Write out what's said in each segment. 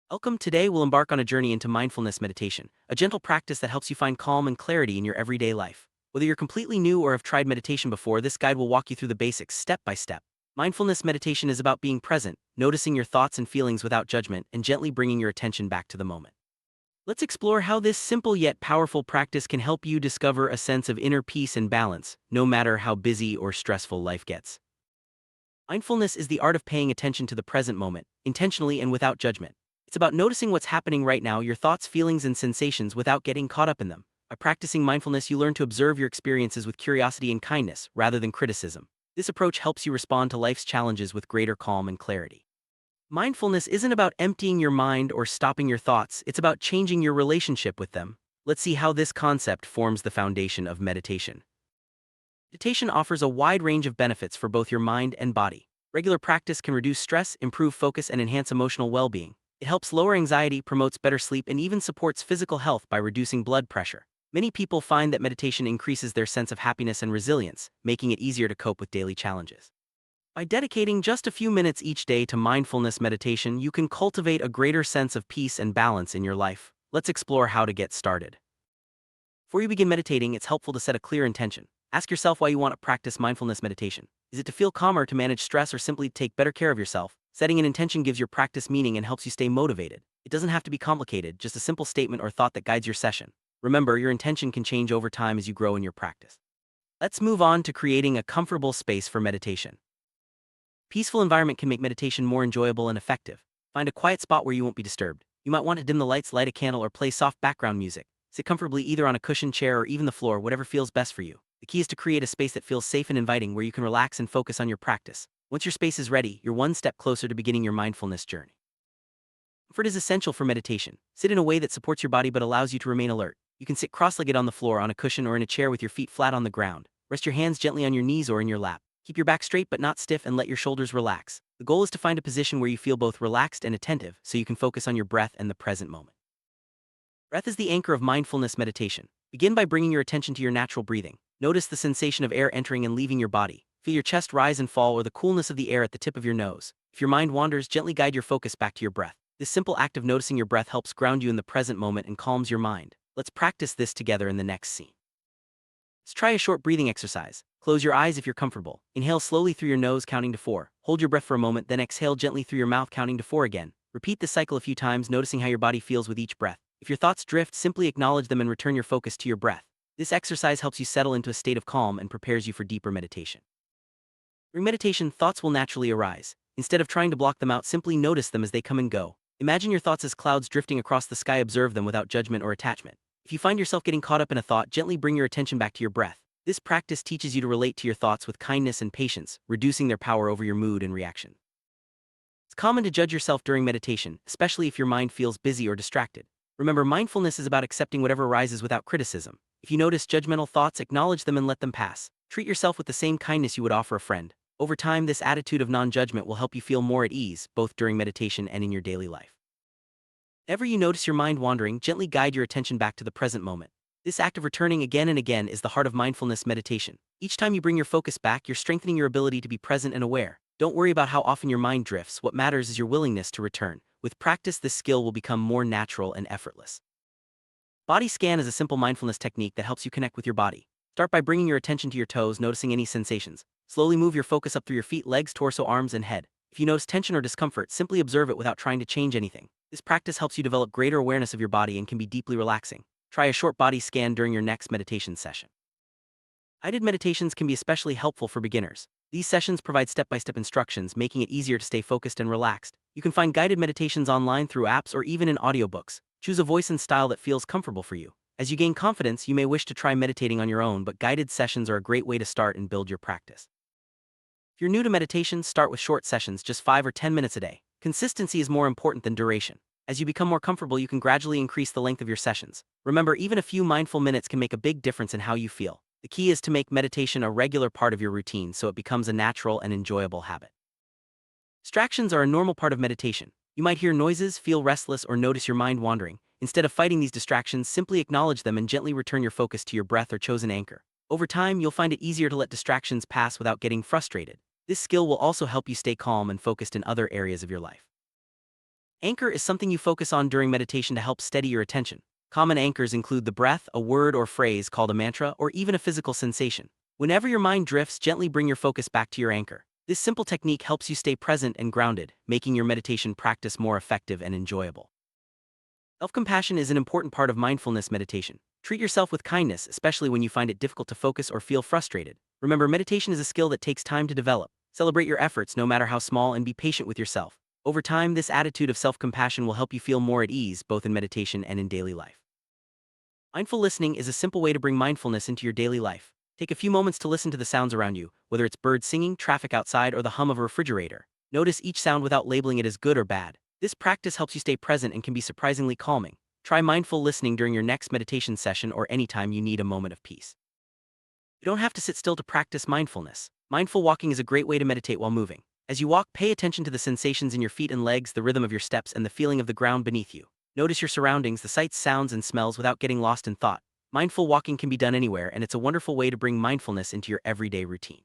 Welcome. Today, we'll embark on a journey into mindfulness meditation, a gentle practice that helps you find calm and clarity in your everyday life. Whether you're completely new or have tried meditation before, this guide will walk you through the basics step by step. Mindfulness meditation is about being present, noticing your thoughts and feelings without judgment, and gently bringing your attention back to the moment. Let's explore how this simple yet powerful practice can help you discover a sense of inner peace and balance, no matter how busy or stressful life gets. Mindfulness is the art of paying attention to the present moment, intentionally and without judgment. It's about noticing what's happening right now, your thoughts, feelings, and sensations without getting caught up in them. By practicing mindfulness, you learn to observe your experiences with curiosity and kindness, rather than criticism. This approach helps you respond to life's challenges with greater calm and clarity. Mindfulness isn't about emptying your mind or stopping your thoughts, it's about changing your relationship with them. Let's see how this concept forms the foundation of meditation. Meditation offers a wide range of benefits for both your mind and body. Regular practice can reduce stress, improve focus, and enhance emotional well-being. It helps lower anxiety, promotes better sleep, and even supports physical health by reducing blood pressure. Many people find that meditation increases their sense of happiness and resilience, making it easier to cope with daily challenges. By dedicating just a few minutes each day to mindfulness meditation, you can cultivate a greater sense of peace and balance in your life. Let's explore how to get started. Before you begin meditating, it's helpful to set a clear intention. Ask yourself why you want to practice mindfulness meditation. Is it to feel calmer, to manage stress, or simply to take better care of yourself? Setting an intention gives your practice meaning and helps you stay motivated. It doesn't have to be complicated, just a simple statement or thought that guides your session. Remember, your intention can change over time as you grow in your practice. Let's move on to creating a comfortable space for meditation. Peaceful environment can make meditation more enjoyable and effective. Find a quiet spot where you won't be disturbed. You might want to dim the lights, light a candle, or play soft background music. Sit comfortably either on a cushioned chair or even the floor, whatever feels best for you. The key is to create a space that feels safe and inviting where you can relax and focus on your practice. Once your space is ready, you're one step closer to beginning your mindfulness journey. Comfort is essential for meditation. Sit in a way that supports your body but allows you to remain alert. You can sit cross-legged on the floor, on a cushion, or in a chair with your feet flat on the ground. Rest your hands gently on your knees or in your lap. Keep your back straight but not stiff and let your shoulders relax. The goal is to find a position where you feel both relaxed and attentive so you can focus on your breath and the present moment. Breath is the anchor of mindfulness meditation. Begin by bringing your attention to your natural breathing. Notice the sensation of air entering and leaving your body. Feel your chest rise and fall or the coolness of the air at the tip of your nose. If your mind wanders, gently guide your focus back to your breath. This simple act of noticing your breath helps ground you in the present moment and calms your mind. Let's practice this together in the next scene. Let's try a short breathing exercise. Close your eyes if you're comfortable. Inhale slowly through your nose, counting to 4. Hold your breath for a moment, then exhale gently through your mouth, counting to 4 again. Repeat this cycle a few times, noticing how your body feels with each breath. If your thoughts drift, simply acknowledge them and return your focus to your breath. This exercise helps you settle into a state of calm and prepares you for deeper meditation. During meditation, thoughts will naturally arise. Instead of trying to block them out, simply notice them as they come and go. Imagine your thoughts as clouds drifting across the sky. Observe them without judgment or attachment. If you find yourself getting caught up in a thought, gently bring your attention back to your breath. This practice teaches you to relate to your thoughts with kindness and patience, reducing their power over your mood and reaction. It's common to judge yourself during meditation, especially if your mind feels busy or distracted. Remember, mindfulness is about accepting whatever arises without criticism. If you notice judgmental thoughts, acknowledge them and let them pass. Treat yourself with the same kindness you would offer a friend. Over time, this attitude of non-judgment will help you feel more at ease, both during meditation and in your daily life. Whenever you notice your mind wandering, gently guide your attention back to the present moment. This act of returning again and again is the heart of mindfulness meditation. Each time you bring your focus back, you're strengthening your ability to be present and aware. Don't worry about how often your mind drifts. What matters is your willingness to return. With practice, this skill will become more natural and effortless. Body scan is a simple mindfulness technique that helps you connect with your body. Start by bringing your attention to your toes, noticing any sensations. Slowly move your focus up through your feet, legs, torso, arms, and head. If you notice tension or discomfort, simply observe it without trying to change anything. This practice helps you develop greater awareness of your body and can be deeply relaxing. Try a short body scan during your next meditation session. Guided meditations can be especially helpful for beginners. These sessions provide step-by-step instructions, making it easier to stay focused and relaxed. You can find guided meditations online through apps or even in audiobooks. Choose a voice and style that feels comfortable for you. As you gain confidence, you may wish to try meditating on your own, but guided sessions are a great way to start and build your practice. If you're new to meditation, start with short sessions, just 5 or 10 minutes a day. Consistency is more important than duration. As you become more comfortable, you can gradually increase the length of your sessions. Remember, even a few mindful minutes can make a big difference in how you feel. The key is to make meditation a regular part of your routine so it becomes a natural and enjoyable habit. Distractions are a normal part of meditation. You might hear noises, feel restless, or notice your mind wandering. Instead of fighting these distractions, simply acknowledge them and gently return your focus to your breath or chosen anchor. Over time, you'll find it easier to let distractions pass without getting frustrated. This skill will also help you stay calm and focused in other areas of your life. Anchor is something you focus on during meditation to help steady your attention. Common anchors include the breath, a word or phrase called a mantra, or even a physical sensation. Whenever your mind drifts, gently bring your focus back to your anchor. This simple technique helps you stay present and grounded, making your meditation practice more effective and enjoyable. Self-compassion is an important part of mindfulness meditation. Treat yourself with kindness, especially when you find it difficult to focus or feel frustrated. Remember, meditation is a skill that takes time to develop. Celebrate your efforts, no matter how small, and be patient with yourself. Over time, this attitude of self-compassion will help you feel more at ease, both in meditation and in daily life. Mindful listening is a simple way to bring mindfulness into your daily life. Take a few moments to listen to the sounds around you, whether it's birds singing, traffic outside, or the hum of a refrigerator. Notice each sound without labeling it as good or bad. This practice helps you stay present and can be surprisingly calming. Try mindful listening during your next meditation session or anytime you need a moment of peace. You don't have to sit still to practice mindfulness. Mindful walking is a great way to meditate while moving. As you walk, pay attention to the sensations in your feet and legs, the rhythm of your steps, and the feeling of the ground beneath you. Notice your surroundings, the sights, sounds, and smells without getting lost in thought. Mindful walking can be done anywhere, and it's a wonderful way to bring mindfulness into your everyday routine.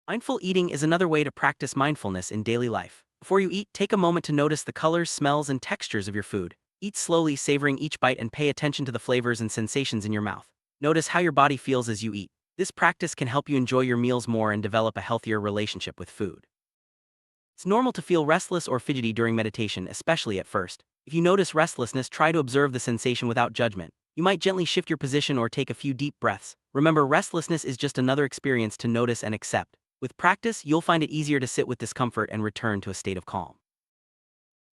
Mindful eating is another way to practice mindfulness in daily life. Before you eat, take a moment to notice the colors, smells, and textures of your food. Eat slowly, savoring each bite, and pay attention to the flavors and sensations in your mouth. Notice how your body feels as you eat. This practice can help you enjoy your meals more and develop a healthier relationship with food. It's normal to feel restless or fidgety during meditation, especially at first. If you notice restlessness, try to observe the sensation without judgment. You might gently shift your position or take a few deep breaths. Remember, restlessness is just another experience to notice and accept. With practice, you'll find it easier to sit with discomfort and return to a state of calm.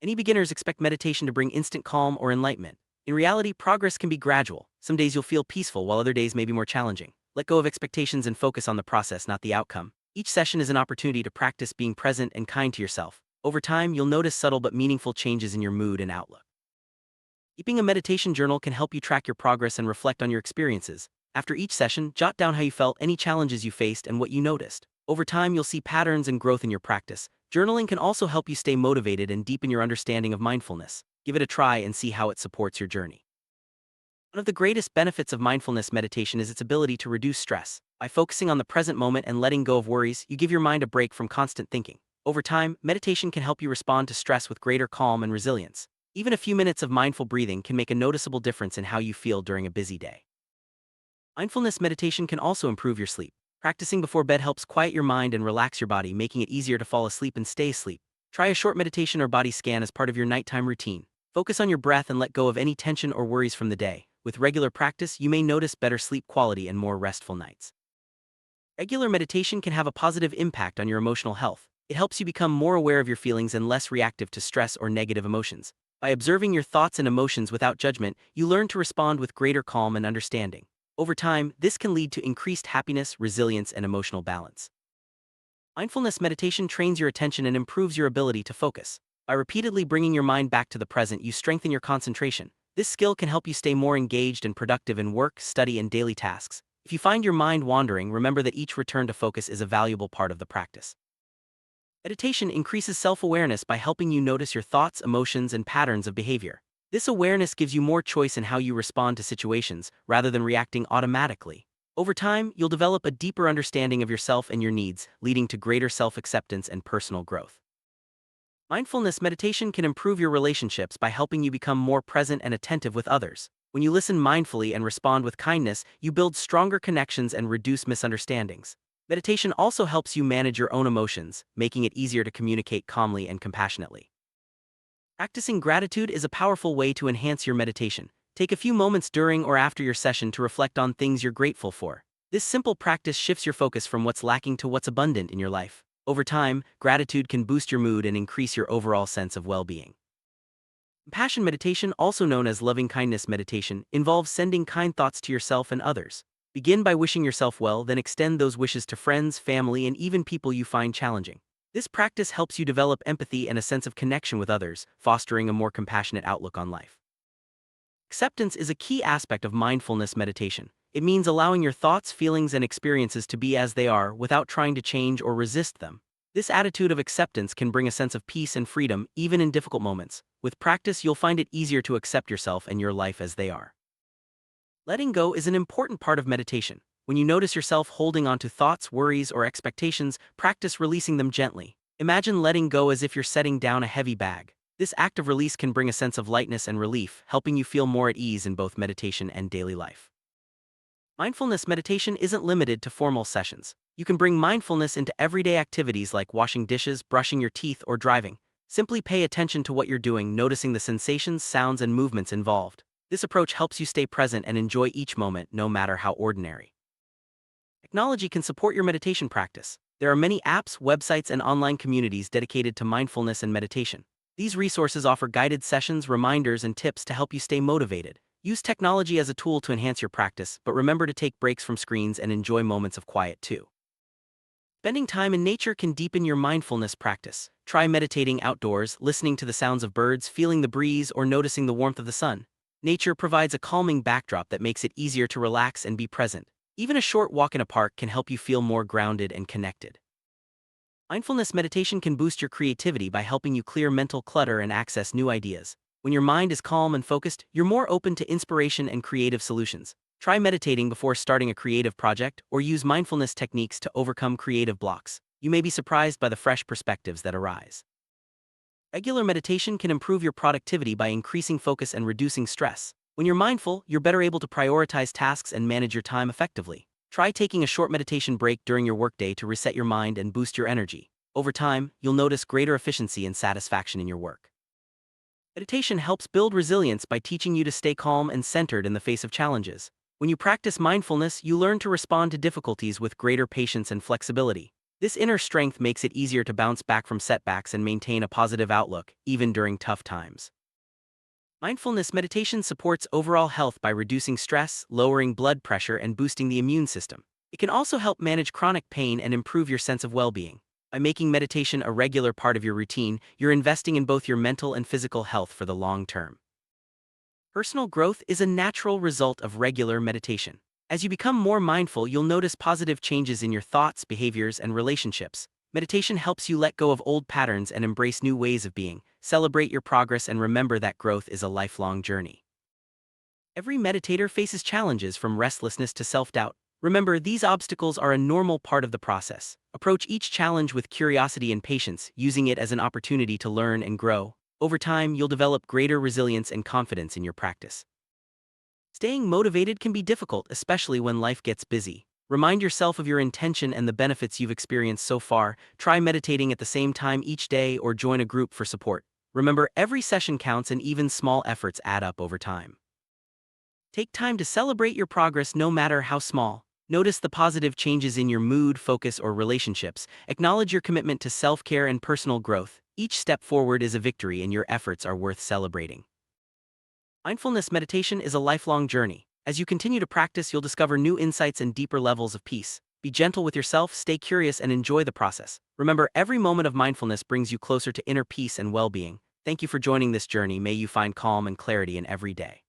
Many beginners expect meditation to bring instant calm or enlightenment. In reality, progress can be gradual. Some days you'll feel peaceful, while other days may be more challenging. Let go of expectations and focus on the process, not the outcome. Each session is an opportunity to practice being present and kind to yourself. Over time, you'll notice subtle but meaningful changes in your mood and outlook. Keeping a meditation journal can help you track your progress and reflect on your experiences. After each session, jot down how you felt, any challenges you faced, and what you noticed. Over time, you'll see patterns and growth in your practice. Journaling can also help you stay motivated and deepen your understanding of mindfulness. Give it a try and see how it supports your journey. One of the greatest benefits of mindfulness meditation is its ability to reduce stress. By focusing on the present moment and letting go of worries, you give your mind a break from constant thinking. Over time, meditation can help you respond to stress with greater calm and resilience. Even a few minutes of mindful breathing can make a noticeable difference in how you feel during a busy day. Mindfulness meditation can also improve your sleep. Practicing before bed helps quiet your mind and relax your body, making it easier to fall asleep and stay asleep. Try a short meditation or body scan as part of your nighttime routine. Focus on your breath and let go of any tension or worries from the day. With regular practice, you may notice better sleep quality and more restful nights. Regular meditation can have a positive impact on your emotional health. It helps you become more aware of your feelings and less reactive to stress or negative emotions. By observing your thoughts and emotions without judgment, you learn to respond with greater calm and understanding. Over time, this can lead to increased happiness, resilience, and emotional balance. Mindfulness meditation trains your attention and improves your ability to focus. By repeatedly bringing your mind back to the present, you strengthen your concentration. This skill can help you stay more engaged and productive in work, study, and daily tasks. If you find your mind wandering, remember that each return to focus is a valuable part of the practice. Meditation increases self-awareness by helping you notice your thoughts, emotions, and patterns of behavior. This awareness gives you more choice in how you respond to situations, rather than reacting automatically. Over time, you'll develop a deeper understanding of yourself and your needs, leading to greater self-acceptance and personal growth. Mindfulness meditation can improve your relationships by helping you become more present and attentive with others. When you listen mindfully and respond with kindness, you build stronger connections and reduce misunderstandings. Meditation also helps you manage your own emotions, making it easier to communicate calmly and compassionately. Practicing gratitude is a powerful way to enhance your meditation. Take a few moments during or after your session to reflect on things you're grateful for. This simple practice shifts your focus from what's lacking to what's abundant in your life. Over time, gratitude can boost your mood and increase your overall sense of well-being. Compassion meditation, also known as loving-kindness meditation, involves sending kind thoughts to yourself and others. Begin by wishing yourself well, then extend those wishes to friends, family, and even people you find challenging. This practice helps you develop empathy and a sense of connection with others, fostering a more compassionate outlook on life. Acceptance is a key aspect of mindfulness meditation. It means allowing your thoughts, feelings, and experiences to be as they are without trying to change or resist them. This attitude of acceptance can bring a sense of peace and freedom, even in difficult moments. With practice, you'll find it easier to accept yourself and your life as they are. Letting go is an important part of meditation. When you notice yourself holding on to thoughts, worries, or expectations, practice releasing them gently. Imagine letting go as if you're setting down a heavy bag. This act of release can bring a sense of lightness and relief, helping you feel more at ease in both meditation and daily life. Mindfulness meditation isn't limited to formal sessions. You can bring mindfulness into everyday activities like washing dishes, brushing your teeth, or driving. Simply pay attention to what you're doing, noticing the sensations, sounds, and movements involved. This approach helps you stay present and enjoy each moment, no matter how ordinary. Technology can support your meditation practice. There are many apps, websites, and online communities dedicated to mindfulness and meditation. These resources offer guided sessions, reminders, and tips to help you stay motivated. Use technology as a tool to enhance your practice, but remember to take breaks from screens and enjoy moments of quiet too. Spending time in nature can deepen your mindfulness practice. Try meditating outdoors, listening to the sounds of birds, feeling the breeze, or noticing the warmth of the sun. Nature provides a calming backdrop that makes it easier to relax and be present. Even a short walk in a park can help you feel more grounded and connected. Mindfulness meditation can boost your creativity by helping you clear mental clutter and access new ideas. When your mind is calm and focused, you're more open to inspiration and creative solutions. Try meditating before starting a creative project, or use mindfulness techniques to overcome creative blocks. You may be surprised by the fresh perspectives that arise. Regular meditation can improve your productivity by increasing focus and reducing stress. When you're mindful, you're better able to prioritize tasks and manage your time effectively. Try taking a short meditation break during your workday to reset your mind and boost your energy. Over time, you'll notice greater efficiency and satisfaction in your work. Meditation helps build resilience by teaching you to stay calm and centered in the face of challenges. When you practice mindfulness, you learn to respond to difficulties with greater patience and flexibility. This inner strength makes it easier to bounce back from setbacks and maintain a positive outlook, even during tough times. Mindfulness meditation supports overall health by reducing stress, lowering blood pressure, and boosting the immune system. It can also help manage chronic pain and improve your sense of well-being. By making meditation a regular part of your routine, you're investing in both your mental and physical health for the long term. Personal growth is a natural result of regular meditation. As you become more mindful, you'll notice positive changes in your thoughts, behaviors, and relationships. Meditation helps you let go of old patterns and embrace new ways of being. Celebrate your progress and remember that growth is a lifelong journey. Every meditator faces challenges from restlessness to self-doubt. Remember, these obstacles are a normal part of the process. Approach each challenge with curiosity and patience, using it as an opportunity to learn and grow. Over time, you'll develop greater resilience and confidence in your practice. Staying motivated can be difficult, especially when life gets busy. Remind yourself of your intention and the benefits you've experienced so far. Try meditating at the same time each day or join a group for support. Remember, every session counts and even small efforts add up over time. Take time to celebrate your progress no matter how small. Notice the positive changes in your mood, focus, or relationships. Acknowledge your commitment to self-care and personal growth. Each step forward is a victory and your efforts are worth celebrating. Mindfulness meditation is a lifelong journey. As you continue to practice, you'll discover new insights and deeper levels of peace. Be gentle with yourself, stay curious, and enjoy the process. Remember, every moment of mindfulness brings you closer to inner peace and well-being. Thank you for joining this journey. May you find calm and clarity in every day.